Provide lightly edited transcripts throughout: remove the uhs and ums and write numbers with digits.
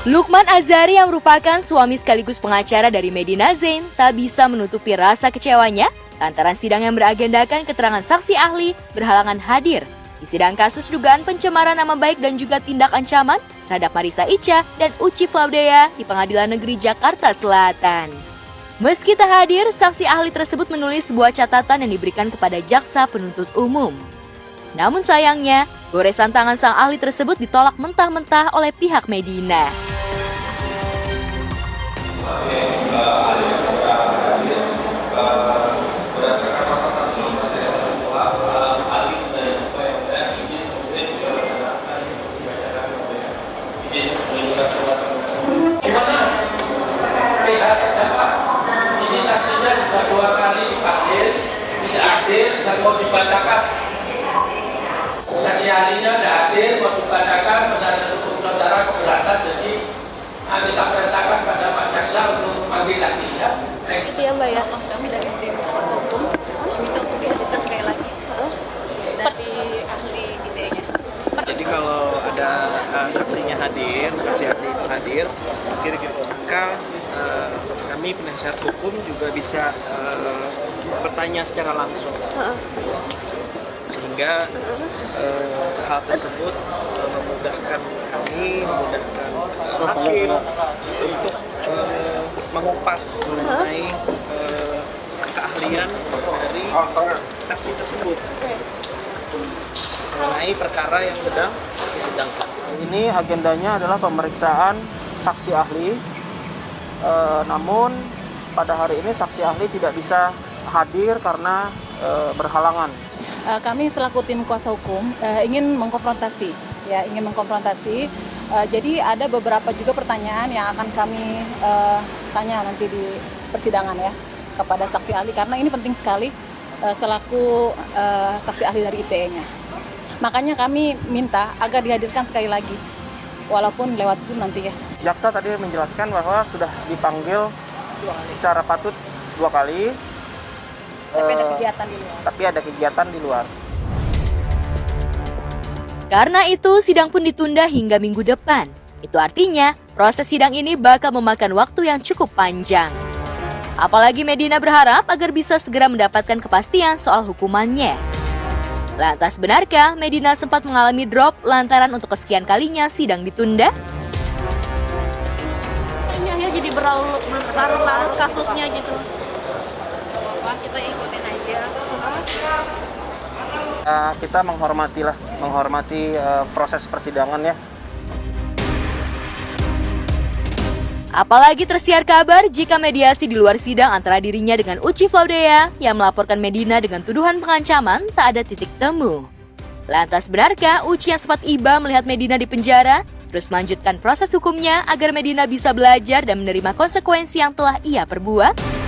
Lukman Azhari yang merupakan suami sekaligus pengacara dari Medina Zain tak bisa menutupi rasa kecewanya lantaran sidang yang beragendakan keterangan saksi ahli berhalangan hadir di sidang kasus dugaan pencemaran nama baik dan juga tindak ancaman terhadap Marissa Icha dan Uci Flaudea di Pengadilan Negeri Jakarta Selatan. Meski tak hadir, saksi ahli tersebut menulis sebuah catatan yang diberikan kepada jaksa penuntut umum. Namun sayangnya, goresan tangan sang ahli tersebut ditolak mentah-mentah oleh pihak Medina. Gimana? Pihak terdakwa ini saksinya sudah 2 kali dipanggil, tidak hadir dan mau dibacakan. Saksi ahlinya tidak hadir, mau dibacakan, penasihat hukum saudara keberatan, jadi kita perintahkan pada Pak Jaksa untuk panggil lagi ya. Iya Mbak ya, kami dari tim kuasa hukum minta untuk dihadirkan sekali lagi dari ahli ITE-nya. Jadi kalau ada saksinya hadir, saksi ahli itu hadir, maka kami penasihat hukum juga bisa bertanya secara langsung, sehingga hal tersebut memudahkan kami, memudahkan hakim untuk mengupas mengenai keahlian dari saksi tersebut mengenai perkara yang sedang disidangkan. Ini agendanya adalah pemeriksaan saksi ahli, namun pada hari ini saksi ahli tidak bisa hadir karena berhalangan. Kami selaku tim kuasa hukum ingin mengkonfrontasi. Jadi ada beberapa juga pertanyaan yang akan kami tanya nanti di persidangan ya kepada saksi ahli karena ini penting sekali selaku saksi ahli dari ITE-nya. Makanya kami minta agar dihadirkan sekali lagi, walaupun lewat Zoom nanti ya. Jaksa tadi menjelaskan bahwa sudah dipanggil secara patut 2 kali. Tapi ada kegiatan di luar. Tapi ada kegiatan di luar. Karena itu, sidang pun ditunda hingga minggu depan. Itu artinya, proses sidang ini bakal memakan waktu yang cukup panjang. Apalagi Medina berharap agar bisa segera mendapatkan kepastian soal hukumannya. Lantas benarkah Medina sempat mengalami drop lantaran untuk kesekian kalinya sidang ditunda? Ya jadi berlarut-larut kasusnya gitu. Wah, kita ikutin aja. Kita menghormati proses persidangan ya. Apalagi tersiar kabar jika mediasi di luar sidang antara dirinya dengan Uci Flaudea yang melaporkan Medina dengan tuduhan pengancaman tak ada titik temu. Lantas benarkah Uci yang sempat iba melihat Medina di penjara terus melanjutkan proses hukumnya agar Medina bisa belajar dan menerima konsekuensi yang telah ia perbuat?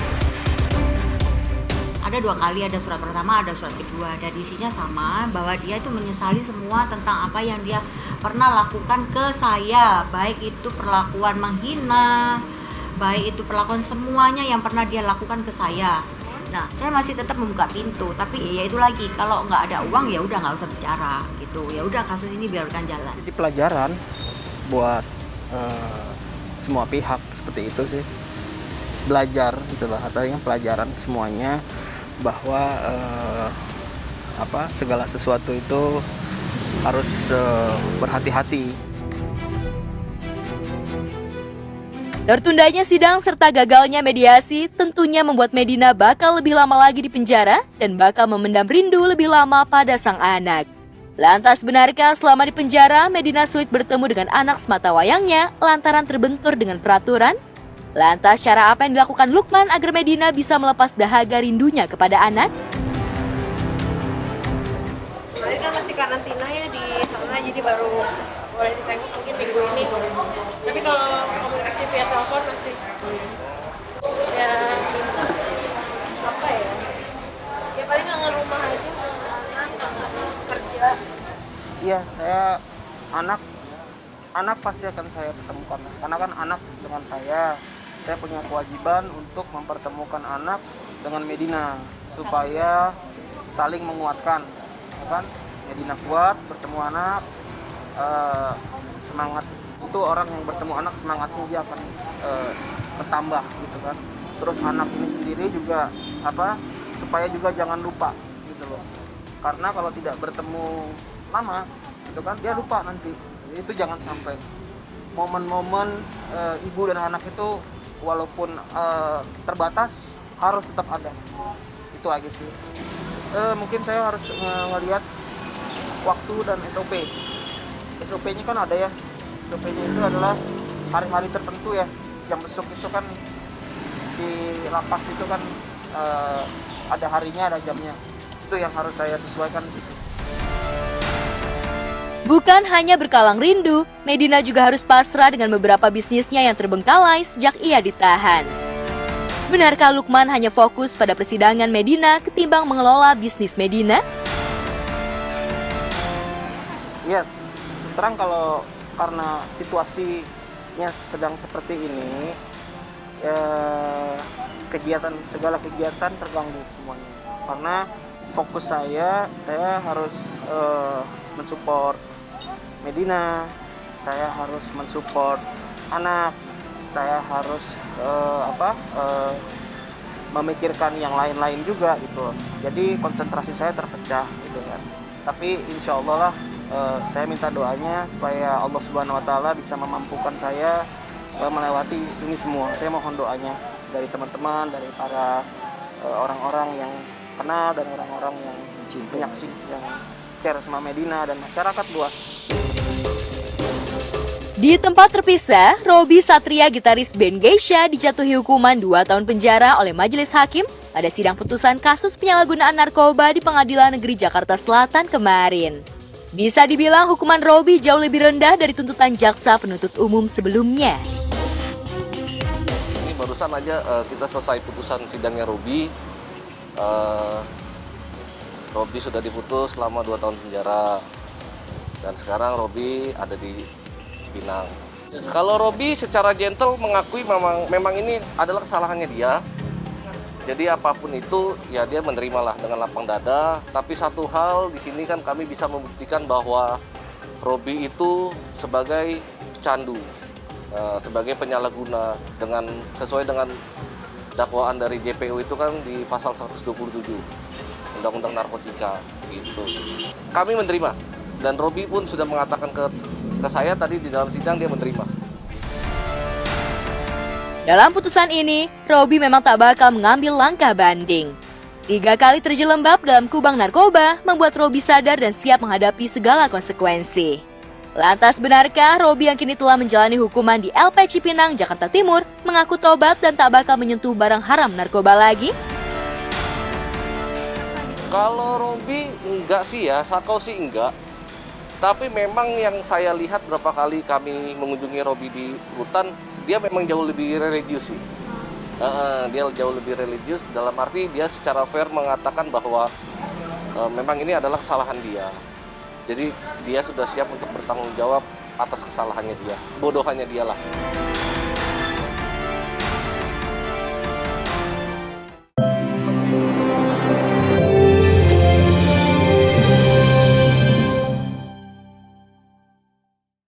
Ada 2 kali, ada surat pertama, ada surat kedua, dan isinya sama bahwa dia itu menyesali semua tentang apa yang dia pernah lakukan ke saya, baik itu perlakuan menghina, baik itu perlakuan semuanya yang pernah dia lakukan ke saya. Nah, saya masih tetap membuka pintu, tapi ya itu lagi, kalau nggak ada uang ya udah nggak usah bicara gitu. Ya udah kasus ini biarkan jalan. Jadi pelajaran buat semua pihak seperti itu sih. Belajar itulah atau yang pelajaran semuanya bahwa segala sesuatu itu harus berhati-hati. Tertundanya sidang serta gagalnya mediasi tentunya membuat Medina bakal lebih lama lagi di penjara dan bakal memendam rindu lebih lama pada sang anak. Lantas benarkah selama di penjara Medina sulit bertemu dengan anak sematawayangnya lantaran terbentur dengan peraturan? Lantas cara apa yang dilakukan Lukman agar Medina bisa melepas dahaga rindunya kepada anak? Kemarin kan masih karantina ya di sana, jadi baru boleh ditengok mungkin minggu ini. Tapi kalau komunikasi via telepon masih ya apa ya? Ya paling nggak rumah aja, anak kerja. Iya, anak pasti akan saya pertemukan karena kan anak dengan saya punya kewajiban untuk mempertemukan anak dengan Medina supaya saling menguatkan, ya kan? Medina kuat bertemu anak, semangat itu, orang yang bertemu anak semangatnya dia akan bertambah gitu kan. Terus anak ini sendiri juga supaya juga jangan lupa gitu loh, karena kalau tidak bertemu lama gitu kan dia lupa nanti. Itu jangan sampai momen-momen ibu dan anak itu walaupun terbatas harus tetap ada. Itu aja sih. Mungkin saya harus ngelihat waktu dan SOP. SOP-nya kan ada ya. SOP-nya itu adalah hari-hari tertentu ya. Jam besok itu kan di lapas itu kan ada harinya, ada jamnya. Itu yang harus saya sesuaikan. Bukan hanya berkalang rindu, Medina juga harus pasrah dengan beberapa bisnisnya yang terbengkalai sejak ia ditahan. Benarkah Lukman hanya fokus pada persidangan Medina ketimbang mengelola bisnis Medina? Ya, terus terang kalau karena situasinya sedang seperti ini, segala kegiatan terganggu semuanya. Karena fokus saya harus mensupport Medina, saya harus mensupport anak, saya harus memikirkan yang lain-lain juga gitu. Jadi konsentrasi saya terpecah gitu kan. Tapi insya Allah lah, saya minta doanya supaya Allah Subhanahu Wa Taala bisa memampukan saya melewati ini semua. Saya mohon doanya dari teman-teman, dari para orang-orang yang kenal dan orang-orang yang menyaksikan, yang care sama Medina dan masyarakat luas. Di tempat terpisah, Robby Satria, gitaris band Geisha, dijatuhi hukuman 2 tahun penjara oleh majelis hakim pada sidang putusan kasus penyalahgunaan narkoba di Pengadilan Negeri Jakarta Selatan kemarin. Bisa dibilang hukuman Robby jauh lebih rendah dari tuntutan jaksa penuntut umum sebelumnya. Ini barusan aja kita selesai putusan sidangnya Robby. Robby sudah diputus selama 2 tahun penjara. Dan sekarang Robby ada di Cipinang. Kalau Robby secara gentle mengakui memang ini adalah kesalahannya dia. Jadi apapun itu ya dia menerimalah dengan lapang dada. Tapi satu hal di sini kan kami bisa membuktikan bahwa Robby itu sebagai pecandu, sebagai penyalahguna sesuai dengan dakwaan dari JPU itu kan di pasal 127 Undang-Undang Narkotika gitu. Kami menerima dan Robby pun sudah mengatakan ke saya tadi di dalam sidang dia menerima. Dalam putusan ini, Robby memang tak bakal mengambil langkah banding. 3 kali terjelembab dalam kubang narkoba membuat Robby sadar dan siap menghadapi segala konsekuensi. Lantas benarkah Robby yang kini telah menjalani hukuman di LP Cipinang, Jakarta Timur mengaku tobat dan tak bakal menyentuh barang haram narkoba lagi? Kalau Robby enggak sih ya, Sakau sih enggak. Tapi memang yang saya lihat berapa kali kami mengunjungi Robby di rutan, dia memang jauh lebih religius sih. Dia jauh lebih religius dalam arti dia secara fair mengatakan bahwa memang ini adalah kesalahan dia. Jadi dia sudah siap untuk bertanggung jawab atas kesalahannya dia, bodohannya dia lah.